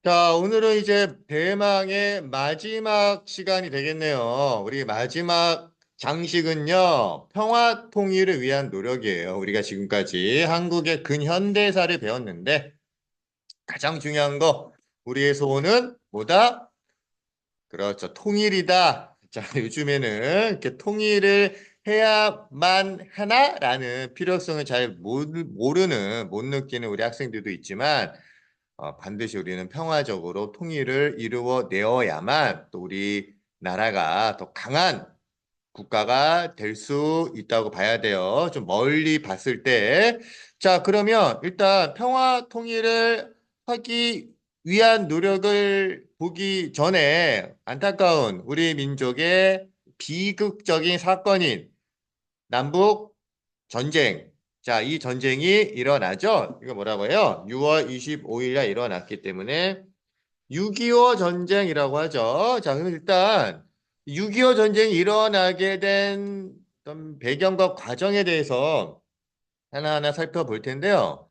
자, 오늘은 이제 대망의 마지막 시간이 되겠네요. 우리 마지막 장식은요, 평화 통일을 위한 노력이에요. 우리가 지금까지 한국의 근현대사를 배웠는데, 가장 중요한 거, 우리의 소원은 뭐다? 그렇죠. 통일이다. 자, 요즘에는 이렇게 통일을 해야만 하나라는 필요성을 잘 모르는, 못 느끼는 우리 학생들도 있지만, 반드시 우리는 평화적으로 통일을 이루어 내어야만 또 우리 나라가 더 강한 국가가 될 수 있다고 봐야 돼요. 좀 멀리 봤을 때. 자, 그러면 일단 평화 통일을 하기 위한 노력을 보기 전에 안타까운 우리 민족의 비극적인 사건인 남북 전쟁. 자, 이 전쟁이 일어나죠? 이거 뭐라고 해요? 6월 25일 날 일어났기 때문에 6.25 전쟁이라고 하죠. 자, 그럼 일단 6.25 전쟁이 일어나게 된 어떤 배경과 과정에 대해서 하나하나 살펴볼 텐데요.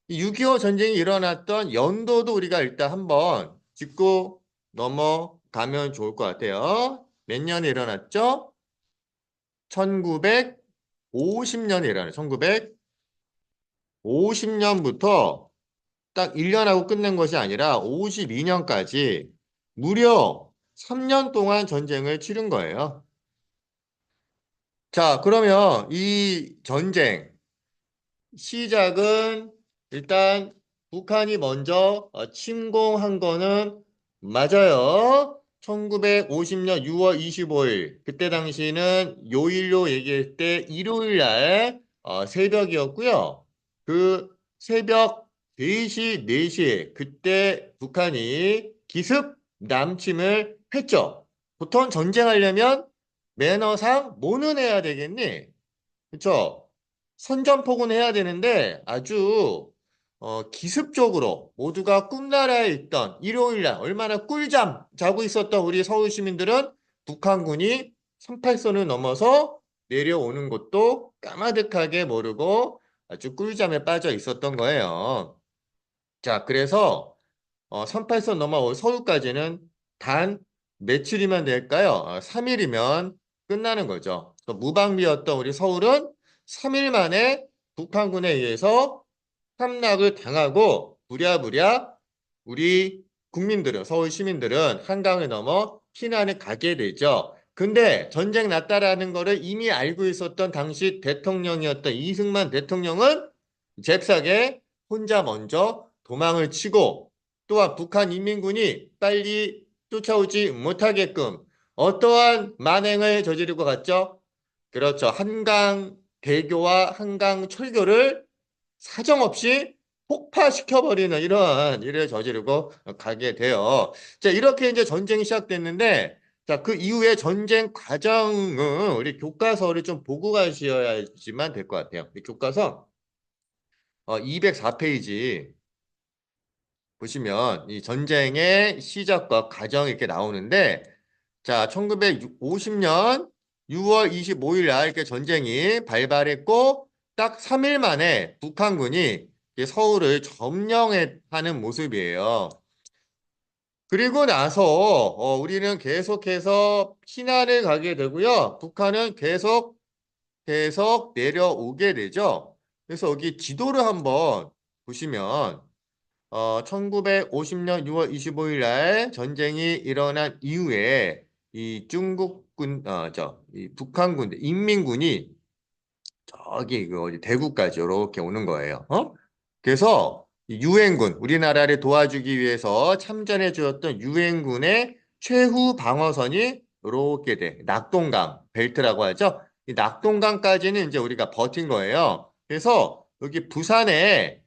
이 6.25 전쟁이 일어났던 연도도 우리가 일단 한번 짚고 넘어가면 좋을 것 같아요. 몇 년에 일어났죠? 1950년에 일어났어요. 1950년부터 딱 1년 하고 끝낸 것이 아니라 52년까지 무려 3년 동안 전쟁을 치른 거예요. 자, 그러면 이 전쟁 시작은 일단 북한이 먼저 침공한 거는 맞아요. 1950년 6월 25일. 그때 당시는 요일로 얘기할 때 일요일 날 새벽이었고요. 그 새벽 3시, 4시에 그때 북한이 기습 남침을 했죠. 보통 전쟁하려면 매너상 뭐는 해야 되겠니? 그쵸? 선전포고는 해야 되는데 아주 기습적으로 모두가 꿈나라에 있던 일요일 날 얼마나 꿀잠 자고 있었던 우리 서울 시민들은 북한군이 38선을 넘어서 내려오는 것도 까마득하게 모르고 아주 꿀잠에 빠져 있었던 거예요. 자, 그래서 38선 넘어 서울까지는 단 며칠이면 될까요? 3일이면 끝나는 거죠. 무방비였던 우리 서울은 3일 만에 북한군에 의해서 함락을 당하고 부랴부랴 우리 국민들은 서울 시민들은 한강을 넘어 피난을 가게 되죠. 근데 전쟁 났다라는 거를 이미 알고 있었던 당시 대통령이었던 이승만 대통령은 잽싸게 혼자 먼저 도망을 치고 또한 북한 인민군이 빨리 쫓아오지 못하게끔 어떠한 만행을 저지르고 갔죠? 그렇죠. 한강 대교와 한강 철교를 사정없이 폭파시켜버리는 이런 일을 저지르고 가게 돼요. 자, 이렇게 이제 전쟁이 시작됐는데, 자, 그 이후에 전쟁 과정은 우리 교과서를 좀 보고 가셔야지만 될 것 같아요. 이 교과서 204페이지 보시면 이 전쟁의 시작과 과정이 이렇게 나오는데, 자, 1950년 6월 25일 날 이렇게 전쟁이 발발했고 딱 3일 만에 북한군이 이제 서울을 점령하는 모습이에요. 그리고 나서 우리는 계속해서 피난을 가게 되고요. 북한은 계속 내려오게 되죠. 그래서 여기 지도를 한번 보시면 1950년 6월 25일 날 전쟁이 일어난 이후에 이 중국군, 이 북한군, 인민군이 저기 그 어디 대구까지 이렇게 오는 거예요. 그래서 이 유엔군, 우리나라를 도와주기 위해서 참전해 주었던 유엔군의 최후 방어선이 이렇게 낙동강 벨트라고 하죠. 이 낙동강까지는 이제 우리가 버틴 거예요. 그래서 여기 부산에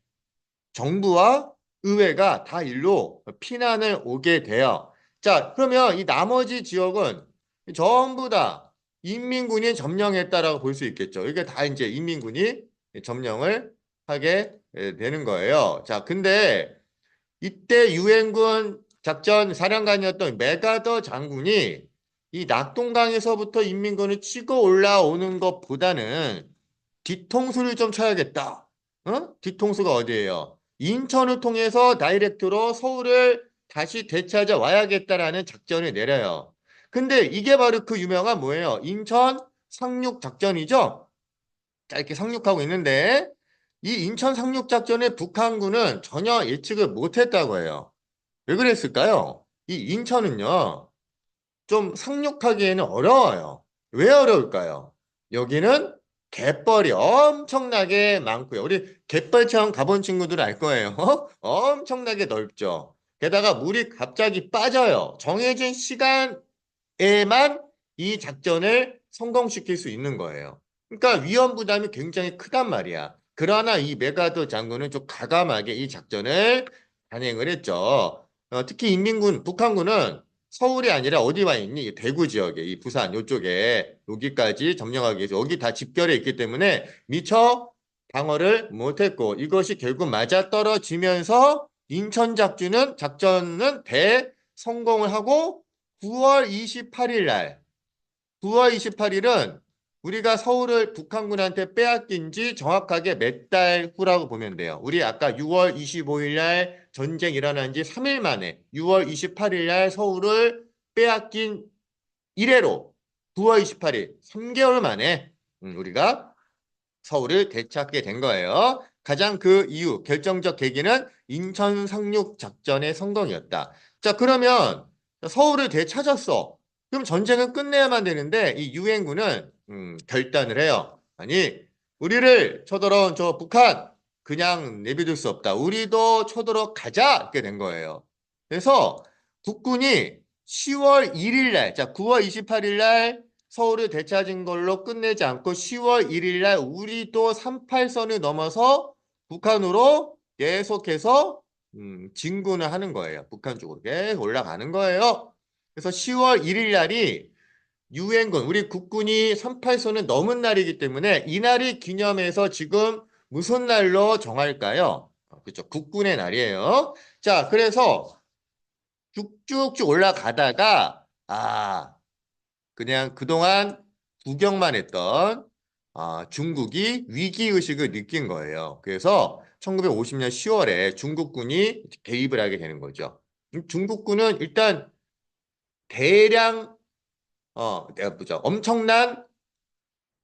정부와 의회가 다 일로 피난을 오게 돼요. 자, 그러면 이 나머지 지역은 전부 다 인민군이 점령했다라고 볼 수 있겠죠. 이게 다 이제 인민군이 점령을 하게 되는 거예요. 자, 근데 이때 유엔군 작전 사령관이었던 메가더 장군이 이 낙동강에서부터 인민군을 치고 올라오는 것보다는 뒤통수를 좀 쳐야겠다. 뒤통수가 어디예요? 인천을 통해서 다이렉트로 서울을 다시 되찾아 와야겠다라는 작전을 내려요. 근데 이게 바로 그 유명한 뭐예요? 인천 상륙 작전이죠. 자, 이렇게 상륙하고 있는데 이 인천 상륙 작전에 북한군은 전혀 예측을 못했다고 해요. 왜 그랬을까요? 이 인천은요, 좀 상륙하기에는 어려워요. 왜 어려울까요? 여기는 갯벌이 엄청나게 많고요. 우리 갯벌 체험 가본 친구들 알 거예요. 엄청나게 넓죠. 게다가 물이 갑자기 빠져요. 정해진 시간에만 이 작전을 성공시킬 수 있는 거예요. 그러니까 위험 부담이 굉장히 크단 말이야. 그러나 이 메가더 장군은 좀 과감하게 이 작전을 단행을 했죠. 특히 인민군, 북한군은 서울이 아니라 어디 와 있니? 대구 지역에, 이 부산 요쪽에 여기까지 점령하기 위해서 여기 다 집결해 있기 때문에 미처 방어를 못했고 이것이 결국 맞아떨어지면서 인천 작전은 대성공을 하고 9월 28일 날 9월 28일은 우리가 서울을 북한군한테 빼앗긴 지 정확하게 몇 달 후라고 보면 돼요. 우리 아까 6월 25일 날 전쟁 일어난 지 3일 만에 6월 28일 날 서울을 빼앗긴 이래로 9월 28일 3개월 만에 우리가 서울을 되찾게 된 거예요. 가장 그 이유, 결정적 계기는 인천 상륙 작전의 성공이었다. 자, 그러면 서울을 되찾았어. 그럼 전쟁은 끝내야만 되는데 이 유엔군은 결단을 해요. 아니, 우리를 쳐들어온 저 북한 그냥 내비둘 수 없다. 우리도 쳐들어 가자 이렇게 된 거예요. 그래서 국군이 10월 1일 날, 자, 9월 28일 날 서울을 되찾은 걸로 끝내지 않고 10월 1일 날 우리도 38선을 넘어서 북한으로 계속해서 진군을 하는 거예요. 북한 쪽으로 계속 올라가는 거예요. 그래서 10월 1일 날이 유엔군, 우리 국군이 38선을 넘은 날이기 때문에 이 날을 기념해서 지금 무슨 날로 정할까요? 그렇죠. 국군의 날이에요. 자, 그래서 쭉쭉쭉 올라가다가 그냥 그동안 구경만 했던 중국이 위기의식을 느낀 거예요. 그래서 1950년 10월에 중국군이 개입을 하게 되는 거죠. 중국군은 일단 대량 내가 보자 엄청난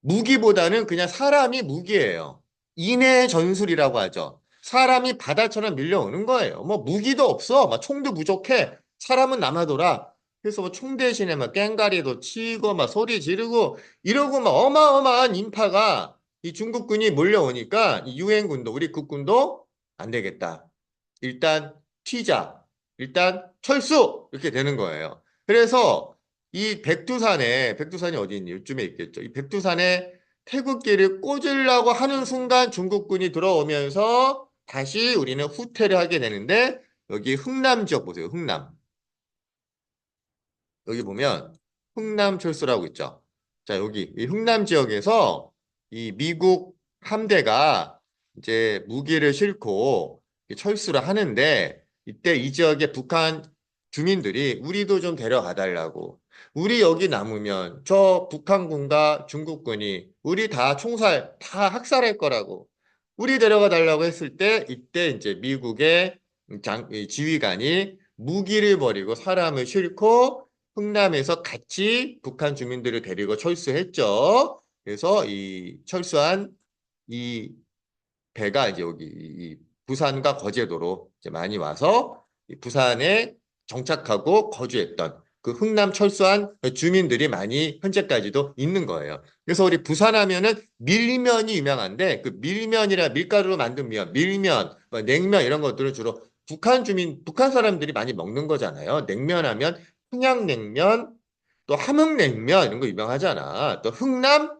무기보다는 그냥 사람이 무기예요. 인해 전술이라고 하죠. 사람이 바다처럼 밀려오는 거예요. 뭐 무기도 없어. 막 총도 부족해. 사람은 남아돌아. 그래서 뭐 총 대신에 막 깽가리도 치고 막 소리 지르고 이러고 막 어마어마한 인파가 이 중국군이 몰려오니까 이 유엔군도 우리 국군도 안 되겠다. 일단 튀자. 일단 철수! 이렇게 되는 거예요. 그래서 이 백두산이 어디 있니? 이쯤에 있겠죠. 이 백두산에 태극기를 꽂으려고 하는 순간 중국군이 들어오면서 다시 우리는 후퇴를 하게 되는데 여기 흥남 지역 보세요. 흥남. 여기 보면 흥남 철수라고 있죠. 자, 여기 이 흥남 지역에서 이 미국 함대가 이제 무기를 싣고 철수를 하는데 이때 이 지역의 북한 주민들이 우리도 좀 데려가 달라고. 우리 여기 남으면 저 북한군과 중국군이 우리 다 총살, 다 학살할 거라고. 우리 데려가 달라고 했을 때 이때 이제 미국의 이 지휘관이 무기를 버리고 사람을 싣고 흥남에서 같이 북한 주민들을 데리고 철수했죠. 그래서 이 철수한 이 배가 이제 여기 이 부산과 거제도로 이제 많이 와서 이 부산에 정착하고 거주했던 그 흥남 철수한 주민들이 많이 현재까지도 있는 거예요. 그래서 우리 부산하면은 밀면이 유명한데 그 밀면이라 밀가루로 만든 면, 밀면, 뭐 냉면 이런 것들은 주로 북한 사람들이 많이 먹는 거잖아요. 냉면하면 평양냉면, 또 함흥냉면 이런 거 유명하잖아. 또 흥남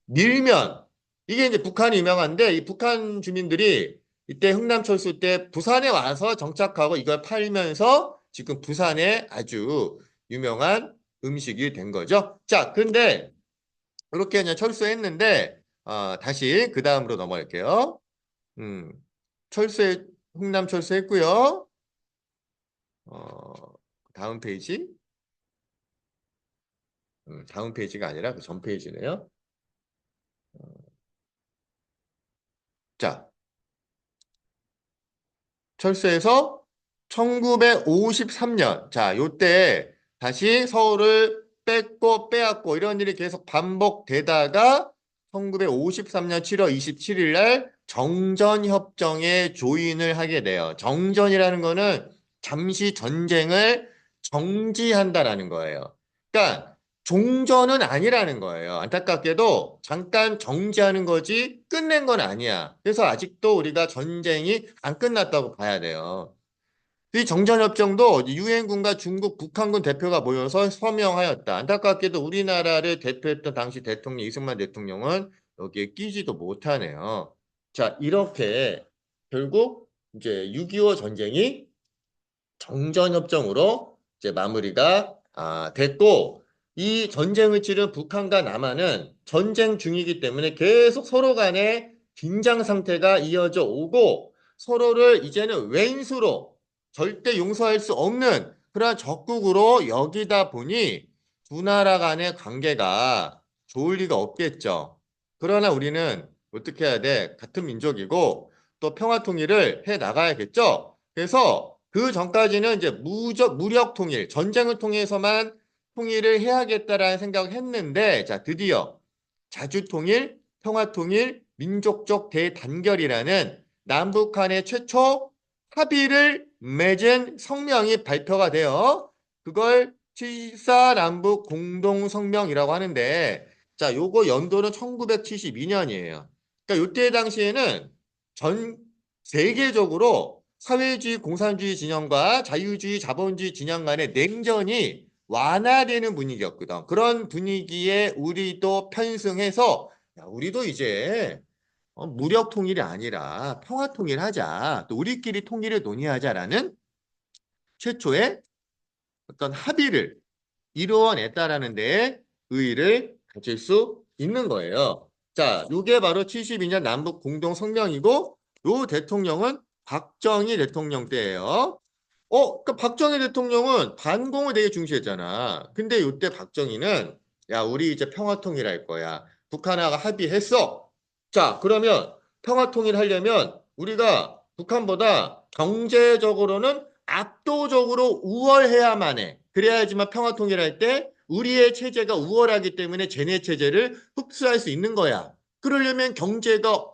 밀면 이게 이제 북한이 유명한데 이 북한 주민들이 이때 흥남철수 때 부산에 와서 정착하고 이걸 팔면서 지금 부산에 아주 유명한 음식이 된 거죠. 자, 근데 이렇게 그냥 철수했는데 다시 그 다음으로 넘어갈게요. 음, 철수해 흥남 철수했고요. 어, 다음 페이지. 다음 페이지가 아니라 그 전 페이지네요. 자, 철수해서 1953년. 자, 요때 다시 서울을 뺐고 빼앗고 이런 일이 계속 반복되다가 1953년 7월 27일 날 정전협정에 조인을 하게 돼요. 정전이라는 거는 잠시 전쟁을 정지한다라는 거예요. 그러니까 종전은 아니라는 거예요. 안타깝게도 잠깐 정지하는 거지 끝낸 건 아니야. 그래서 아직도 우리가 전쟁이 안 끝났다고 봐야 돼요. 이 정전협정도 유엔군과 중국, 북한군 대표가 모여서 서명하였다. 안타깝게도 우리나라를 대표했던 당시 대통령 이승만 대통령은 여기에 끼지도 못하네요. 자, 이렇게 결국 이제 6.25 전쟁이 정전협정으로 이제 마무리가 됐고, 이 전쟁을 치른 북한과 남한은 전쟁 중이기 때문에 계속 서로 간에 긴장 상태가 이어져 오고 서로를 이제는 왼수로 절대 용서할 수 없는 그러한 적국으로 여기다 보니 두 나라 간의 관계가 좋을 리가 없겠죠. 그러나 우리는 어떻게 해야 돼? 같은 민족이고 또 평화 통일을 해 나가야겠죠. 그래서 그 전까지는 이제 무력 통일, 전쟁을 통해서만 통일을 해야겠다라는 생각을 했는데, 자, 드디어 자주 통일, 평화 통일, 민족적 대단결이라는 남북한의 최초 합의를 맺은 성명이 발표가 되어 그걸 7.4 남북 공동성명이라고 하는데, 자, 요거 연도는 1972년이에요. 그러니까 요때 당시에는 전 세계적으로 사회주의 공산주의 진영과 자유주의 자본주의 진영 간의 냉전이 완화되는 분위기였거든. 그런 분위기에 우리도 편승해서 야, 우리도 이제 무력 통일이 아니라 평화 통일하자. 또 우리끼리 통일을 논의하자라는 최초의 어떤 합의를 이루어냈다라는 데 의의를 가질 수 있는 거예요. 자, 이게 바로 72년 남북 공동 성명이고 요 대통령은 박정희 대통령 때예요. 그러니까 박정희 대통령은 반공을 되게 중시했잖아. 근데 이때 박정희는 야, 우리 이제 평화 통일할 거야. 북한하고 합의했어. 자, 그러면 평화 통일하려면 우리가 북한보다 경제적으로는 압도적으로 우월해야만 해. 그래야지만 평화 통일할 때 우리의 체제가 우월하기 때문에 쟤네 체제를 흡수할 수 있는 거야. 그러려면 경제가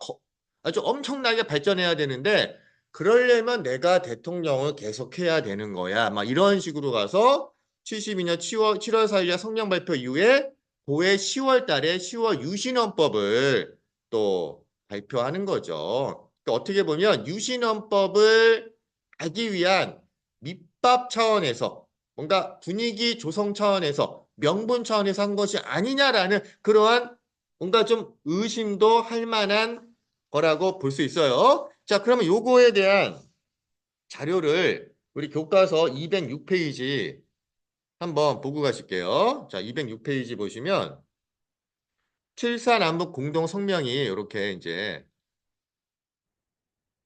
아주 엄청나게 발전해야 되는데 그러려면 내가 대통령을 계속해야 되는 거야. 막 이런 식으로 가서 72년 7월 4일 성명 발표 이후에 고해 10월 달에 10월 유신헌법을 또 발표하는 거죠. 그러니까 어떻게 보면 유신헌법을 하기 위한 밑밥 차원에서 뭔가 분위기 조성 차원에서 명분 차원에서 한 것이 아니냐라는 그러한 뭔가 좀 의심도 할 만한 거라고 볼 수 있어요. 자, 그러면 요거에 대한 자료를 우리 교과서 206페이지 한번 보고 가실게요. 자, 206페이지 보시면 7.4 남북 공동 성명이 이렇게 이제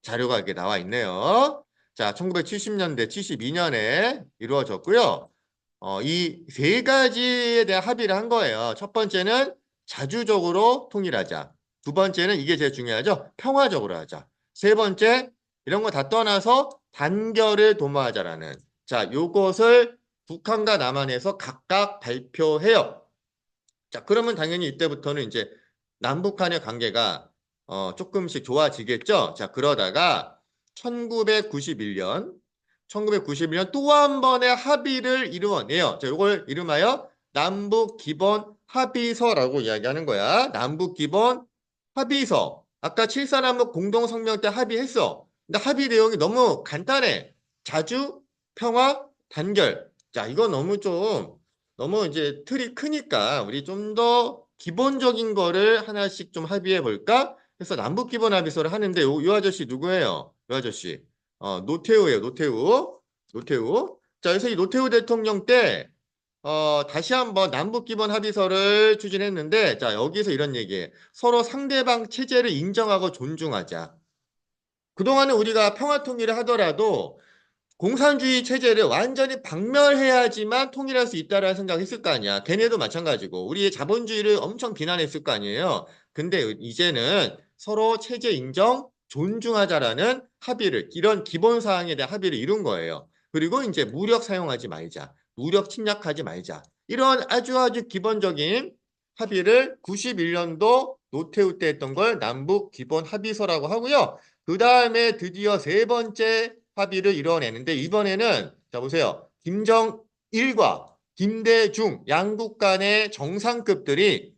자료가 이렇게 나와 있네요. 자, 1970년대, 72년에 이루어졌고요. 이 세 가지에 대한 합의를 한 거예요. 첫 번째는 자주적으로 통일하자. 두 번째는 이게 제일 중요하죠. 평화적으로 하자. 세 번째, 이런 거 다 떠나서 단결을 도모하자라는. 자, 요것을 북한과 남한에서 각각 발표해요. 자, 그러면 당연히 이때부터는 이제 남북한의 관계가 조금씩 좋아지겠죠. 자, 그러다가 1991년 또 한 번의 합의를 이루어내요. 자, 이걸 이름하여 남북 기본 합의서라고 이야기하는 거야. 남북 기본 합의서. 아까 7.4 남북 공동성명 때 합의했어. 근데 합의 내용이 너무 간단해. 자주, 평화, 단결. 자, 이거 너무 이제 틀이 크니까 우리 좀 더 기본적인 거를 하나씩 좀 합의해 볼까? 그래서 남북 기본 합의서를 하는데 요 아저씨 누구예요? 요 아저씨. 노태우예요. 노태우. 자, 그래서 이 노태우 대통령 때 다시 한번 남북 기본 합의서를 추진했는데 자, 여기서 이런 얘기예요. 서로 상대방 체제를 인정하고 존중하자. 그동안은 우리가 평화 통일을 하더라도 공산주의 체제를 완전히 박멸해야지만 통일할 수 있다라는 생각했을 거 아니야. 걔네도 마찬가지고 우리의 자본주의를 엄청 비난했을 거 아니에요. 근데 이제는 서로 체제 인정, 존중하자라는 합의를, 이런 기본 사항에 대한 합의를 이룬 거예요. 그리고 이제 무력 사용하지 말자, 무력 침략하지 말자, 이런 아주 기본적인 합의를 91년도 노태우 때 했던 걸 남북 기본 합의서라고 하고요. 그 다음에 드디어 세 번째 합의를 이뤄내는데, 이번에는 자 보세요. 김정일과 김대중 양국 간의 정상급들이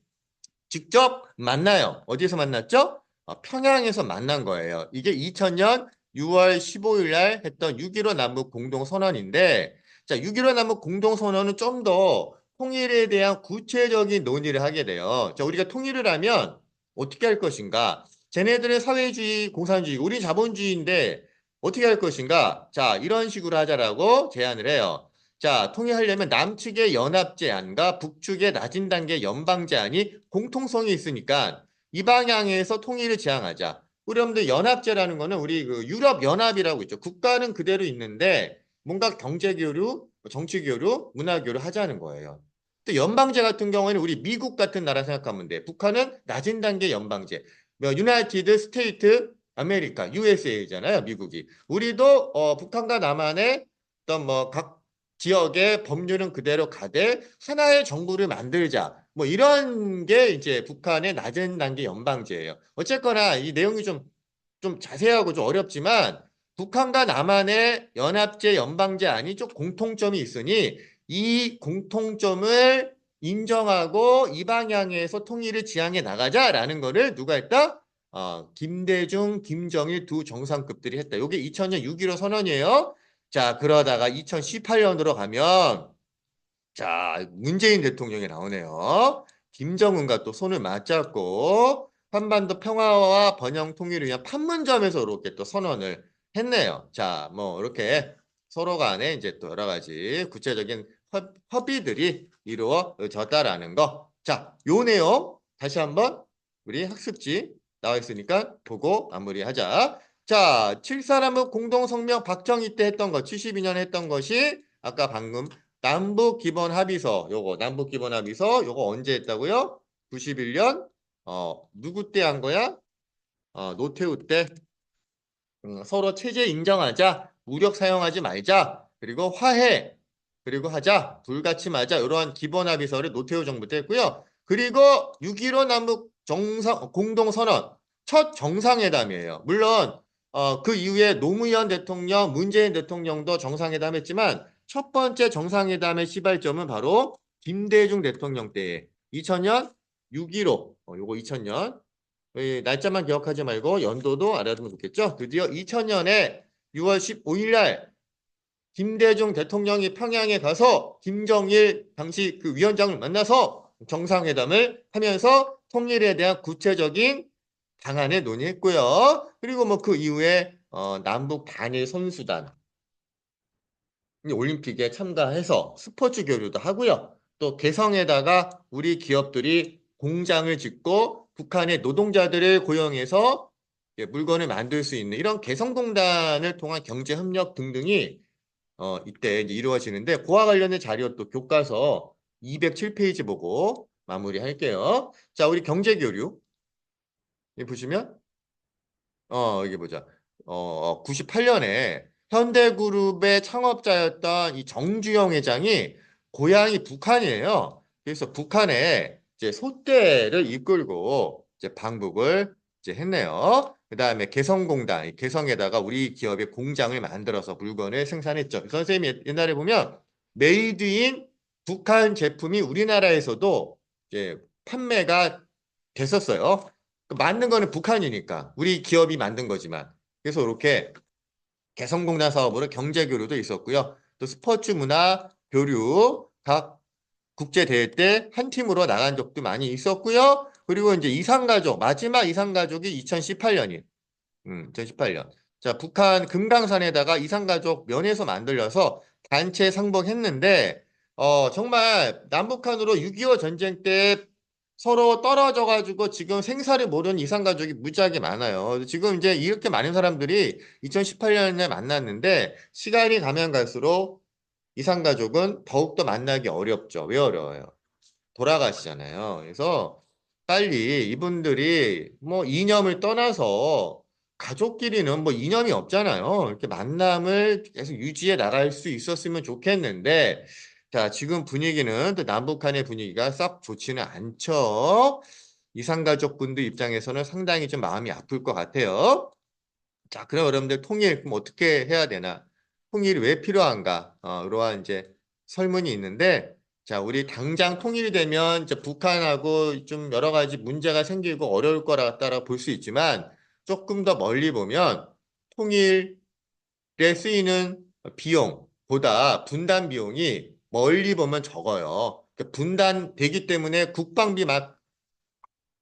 직접 만나요. 어디서 만났죠? 평양에서 만난 거예요. 이게 2000년 6월 15일 날 했던 6.15 남북 공동선언인데, 자, 6.15 남북 공동선언은 좀 더 통일에 대한 구체적인 논의를 하게 돼요. 자, 우리가 통일을 하면 어떻게 할 것인가? 쟤네들은 사회주의, 공산주의, 우리 자본주의인데 어떻게 할 것인가? 자, 이런 식으로 하자라고 제안을 해요. 자, 통일하려면 남측의 연합 제안과 북측의 낮은 단계 연방 제안이 공통성이 있으니까 이 방향에서 통일을 지향하자. 우리 여러분들 연합제라는 거는 우리 그 유럽 연합이라고 있죠. 국가는 그대로 있는데 뭔가 경제 교류, 정치 교류, 문화 교류 하자는 거예요. 또 연방제 같은 경우에는 우리 미국 같은 나라 생각하면 돼. 북한은 낮은 단계 연방제. 유나이티드 스테이트 아메리카, USA잖아요, 미국이. 우리도 북한과 남한의 어떤 각 지역의 법률은 그대로 가되 하나의 정부를 만들자. 뭐 이런 게 이제 북한의 낮은 단계 연방제예요. 어쨌거나 이 내용이 좀 자세하고 좀 어렵지만 북한과 남한의 연합제 연방제안이 좀 공통점이 있으니 이 공통점을 인정하고 이 방향에서 통일을 지향해 나가자라는 거를 누가 했다? 김대중, 김정일 두 정상급들이 했다. 이게 2000년 6.15 선언이에요. 자, 그러다가 2018년으로 가면 자, 문재인 대통령이 나오네요. 김정은과 또 손을 맞잡고 한반도 평화와 번영 통일을 위한 판문점에서 이렇게 또 선언을 했네요. 자, 뭐 이렇게 서로 간에 이제 또 여러 가지 구체적인 협의들이 이루어졌다라는 거. 자, 요 내용 다시 한번 우리 학습지 나와 있으니까 보고 마무리하자. 자, 7.4남북 공동성명 박정희 때 했던 것, 72년 했던 것이 아까 방금 남북 기본 합의서, 요거 남북 기본 합의서 요거 언제 했다고요? 91년 누구 때 한 거야? 노태우 때. 서로 체제 인정하자, 무력 사용하지 말자, 그리고 화해, 그리고 하자, 불가침하자, 이러한 기본 합의서를 노태우 정부 때 했고요. 그리고 6.15 남북 공동선언 첫 정상회담이에요. 물론 그 이후에 노무현 대통령, 문재인 대통령도 정상회담 했지만 첫 번째 정상회담의 시발점은 바로 김대중 대통령 때에 2000년 6.15, 요거 2000년 날짜만 기억하지 말고 연도도 알아두면 좋겠죠. 드디어 2000년에 6월 15일 날 김대중 대통령이 평양에 가서 김정일 당시 그 위원장을 만나서 정상회담을 하면서 통일에 대한 구체적인 방안을 논의했고요. 그리고 뭐 그 이후에 남북 단일 선수단 올림픽에 참가해서 스포츠 교류도 하고요. 또 개성에다가 우리 기업들이 공장을 짓고 북한의 노동자들을 고용해서 물건을 만들 수 있는 이런 개성공단을 통한 경제협력 등등이 이때 이제 이루어지는데 그와 관련된 자료 또 교과서 207페이지 보고 마무리할게요. 자, 우리 경제교류 여기 보시면 여기 보자. 98년에 현대그룹의 창업자였던 이 정주영 회장이 고향이 북한이에요. 그래서 북한에 이제 소떼를 이끌고 이제 방북을 이제 했네요. 그 다음에 개성공단, 개성에다가 우리 기업의 공장을 만들어서 물건을 생산했죠. 선생님이 옛날에 보면 메이드 인 북한 제품이 우리나라에서도 이제 판매가 됐었어요. 만든 거는 북한이니까 우리 기업이 만든 거지만 그래서 이렇게 개성공단 사업으로 경제교류도 있었고요. 또 스포츠 문화 교류 각 국제대회 때 한 팀으로 나간 적도 많이 있었고요. 그리고 이제 이산가족 마지막 이산가족이 2018년이에요. 2018년. 자, 북한 금강산에다가 이산가족 면에서 만들려서 단체 상봉했는데 정말 남북한으로 6.25 전쟁 때 서로 떨어져 가지고 지금 생사를 모르는 이산가족이 무지하게 많아요. 지금 이제 이렇게 많은 사람들이 2018년에 만났는데 시간이 가면 갈수록 이산가족은 더욱더 만나기 어렵죠. 왜 어려워요? 돌아가시잖아요. 그래서 빨리 이분들이 뭐 이념을 떠나서 가족끼리는 뭐 이념이 없잖아요. 이렇게 만남을 계속 유지해 나갈 수 있었으면 좋겠는데, 자, 지금 분위기는 또 남북한의 분위기가 썩 좋지는 않죠. 이산가족분들 입장에서는 상당히 좀 마음이 아플 것 같아요. 자, 그럼 여러분들 통일 그럼 어떻게 해야 되나? 통일이 왜 필요한가? 이러한 이제 설문이 있는데, 자, 우리 당장 통일이 되면 이제 북한하고 좀 여러 가지 문제가 생기고 어려울 거라고 볼 수 있지만 조금 더 멀리 보면 통일에 쓰이는 비용보다 분단 비용이 멀리 보면 적어요. 그러니까 분단되기 때문에 국방비 막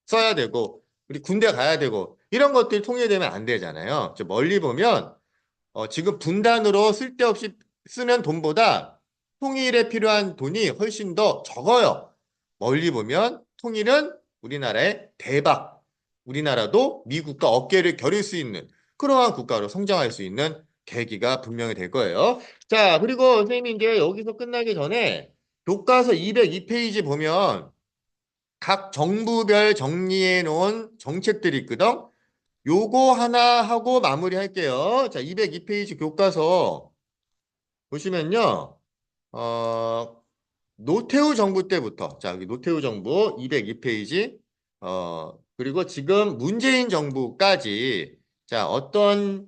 써야 되고 우리 군대 가야 되고 이런 것들이 통일되면 안 되잖아요. 멀리 보면 지금 분단으로 쓸데없이 쓰는 돈보다 통일에 필요한 돈이 훨씬 더 적어요. 멀리 보면 통일은 우리나라의 대박. 우리나라도 미국과 어깨를 겨룰 수 있는 그러한 국가로 성장할 수 있는 계기가 분명히 될 거예요. 자, 그리고 선생님이 이제 여기서 끝나기 전에 교과서 202페이지 보면 각 정부별 정리해 놓은 정책들이 있거든. 요거 하나 하고 마무리할게요. 자, 202페이지 교과서 보시면요. 어, 노태우 정부 때부터 자, 여기 노태우 정부 202페이지 그리고 지금 문재인 정부까지 자, 어떤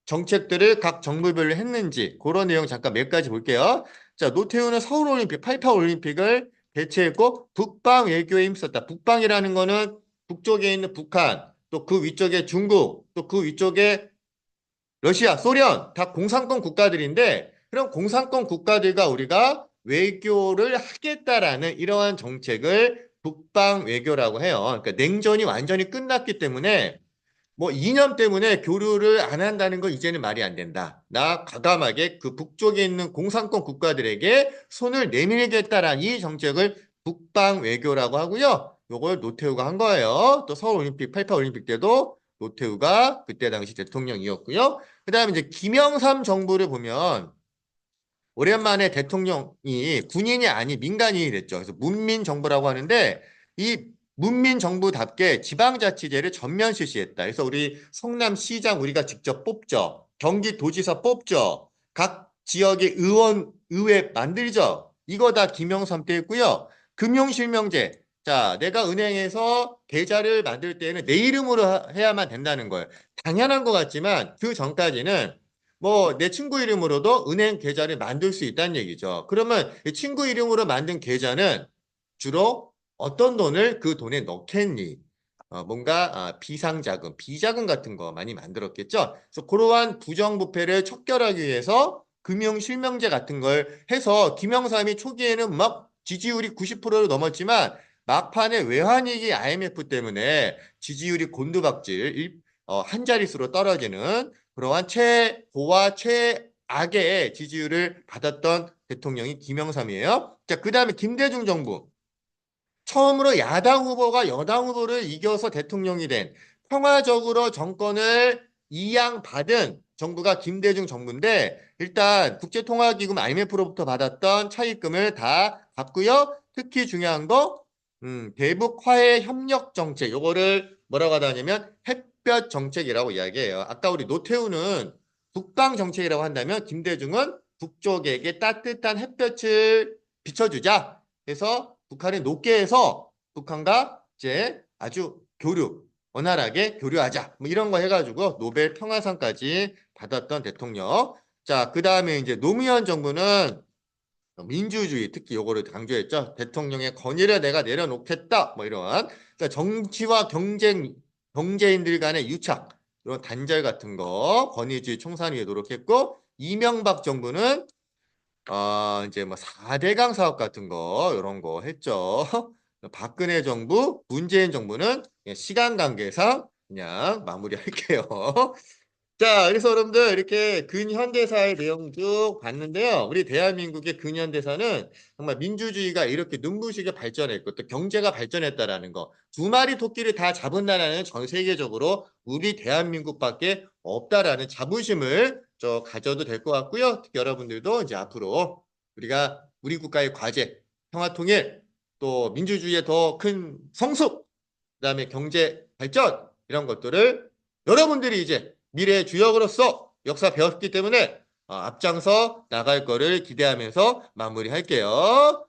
정책들을 각 정부별로 했는지 그런 내용 잠깐 몇 가지 볼게요. 자, 노태우는 서울올림픽, 88 올림픽을 개최했고 북방 외교에 힘썼다. 북방이라는 거는 북쪽에 있는 북한, 또 그 위쪽에 중국, 또 그 위쪽에 러시아, 소련 다 공산권 국가들인데 그런 공산권 국가들과 우리가 외교를 하겠다라는 이러한 정책을 북방 외교라고 해요. 그러니까 냉전이 완전히 끝났기 때문에 뭐 이념 때문에 교류를 안 한다는 건 이제는 말이 안 된다. 나 과감하게 그 북쪽에 있는 공산권 국가들에게 손을 내밀겠다라는 이 정책을 북방 외교라고 하고요. 요걸 노태우가 한 거예요. 또 서울올림픽, 88 올림픽 때도 노태우가 그때 당시 대통령이었고요. 그다음에 이제 김영삼 정부를 보면 오랜만에 대통령이 군인이 아닌 민간인이 됐죠. 그래서 문민정부라고 하는데 이 문민정부답게 지방자치제를 전면 실시했다. 그래서 우리 성남시장 우리가 직접 뽑죠. 경기도지사 뽑죠. 각 지역의 의원, 의회 만들죠. 이거 다 김영삼 때 했고요. 금융실명제. 자, 내가 은행에서 계좌를 만들 때는 내 이름으로 해야만 된다는 거예요. 당연한 것 같지만 그 전까지는 뭐 내 친구 이름으로도 은행 계좌를 만들 수 있다는 얘기죠. 그러면 이 친구 이름으로 만든 계좌는 주로 어떤 돈을 그 돈에 넣겠니? 뭔가 비상자금, 비자금 같은 거 많이 만들었겠죠. 그래서 그러한 부정부패를 척결하기 위해서 금융실명제 같은 걸 해서 김영삼이 초기에는 막 지지율이 90%를 넘었지만 막판에 외환위기 IMF 때문에 지지율이 곤두박질 한 자릿수로 떨어지는 그러한 최고와 최악의 지지율을 받았던 대통령이 김영삼이에요. 자, 그 다음에 김대중 정부. 처음으로 야당 후보가 여당 후보를 이겨서 대통령이 된 평화적으로 정권을 이양받은 정부가 김대중 정부인데 일단 국제통화기금 IMF로부터 받았던 차입금을 다 갚고요. 특히 중요한 거 대북 화해 협력 정책 요거를 뭐라고 하냐면 햇볕 정책이라고 이야기해요. 아까 우리 노태우는 북방 정책이라고 한다면 김대중은 북쪽에게 따뜻한 햇볕을 비춰주자. 그래서 북한을 높게 해서 북한과 이제 아주 원활하게 교류하자. 뭐 이런 거 해가지고 노벨 평화상까지 받았던 대통령. 자, 그 다음에 이제 노무현 정부는 민주주의 특히 요거를 강조했죠. 대통령의 권위를 내가 내려놓겠다. 뭐 이런 그러니까 정치와 경제인들 간의 유착 이런 단절 같은 거 권위주의 청산 위에 노력했고 이명박 정부는 이제 뭐 4대강 사업 같은 거 이런 거 했죠. 박근혜 정부, 문재인 정부는 그냥 시간 관계상 그냥 마무리할게요. 자, 그래서 여러분들 이렇게 근현대사의 내용 쭉 봤는데요. 우리 대한민국의 근현대사는 정말 민주주의가 이렇게 눈부시게 발전했고 또 경제가 발전했다라는 거. 두 마리 토끼를 다 잡은 나라는 전 세계적으로 우리 대한민국밖에 없다라는 자부심을 가져도 될 것 같고요. 특히 여러분들도 이제 앞으로 우리가 우리 국가의 과제, 평화통일, 또 민주주의의 더 큰 성숙, 그다음에 경제 발전 이런 것들을 여러분들이 이제 미래의 주역으로서 역사 배웠기 때문에 앞장서 나갈 거를 기대하면서 마무리할게요.